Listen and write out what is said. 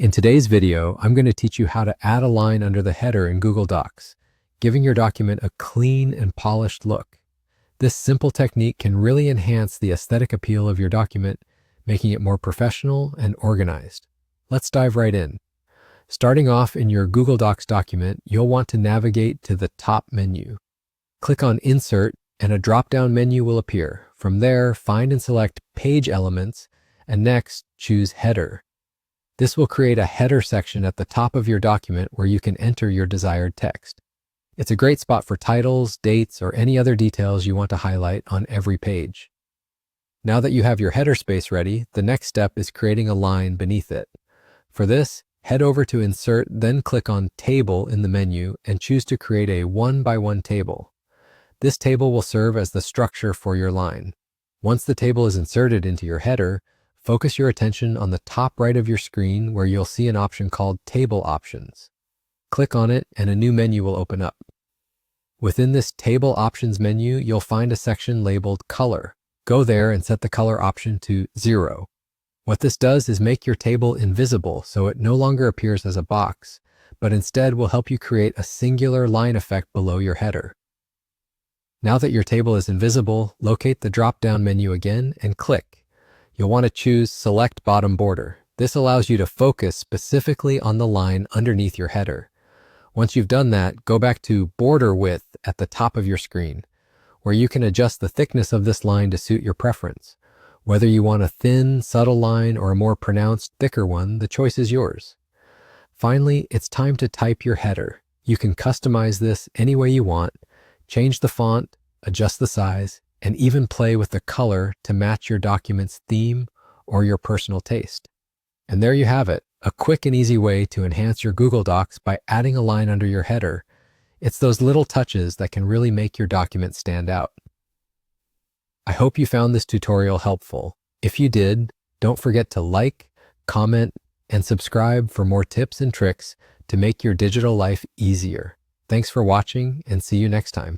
In today's video, I'm going to teach you how to add a line under the header in Google Docs, giving your document a clean and polished look. This simple technique can really enhance the aesthetic appeal of your document, making it more professional and organized. Let's dive right in. Starting off in your Google Docs document, you'll want to navigate to the top menu. Click on Insert and a drop-down menu will appear. From there, find and select Page Elements, and next, choose Header. This will create a header section at the top of your document where you can enter your desired text. It's a great spot for titles, dates, or any other details you want to highlight on every page. Now that you have your header space ready, the next step is creating a line beneath it. For this, head over to Insert, then click on Table in the menu and choose to create a 1-by-1 table. This table will serve as the structure for your line. Once the table is inserted into your header, focus your attention on the top right of your screen where you'll see an option called Table Options. Click on it and a new menu will open up. Within this Table Options menu, you'll find a section labeled Color. Go there and set the color option to 0. What this does is make your table invisible so it no longer appears as a box, but instead will help you create a singular line effect below your header. Now that your table is invisible, locate the drop-down menu again and click. You'll want to choose Select Bottom Border. This allows you to focus specifically on the line underneath your header. Once you've done that, go back to Border Width at the top of your screen, where you can adjust the thickness of this line to suit your preference. Whether you want a thin, subtle line or a more pronounced, thicker one, the choice is yours. Finally, it's time to type your header. You can customize this any way you want, change the font, adjust the size, and even play with the color to match your document's theme or your personal taste. And there you have it, a quick and easy way to enhance your Google Docs by adding a line under your header. It's those little touches that can really make your document stand out. I hope you found this tutorial helpful. If you did, don't forget to like, comment, and subscribe for more tips and tricks to make your digital life easier. Thanks for watching and see you next time.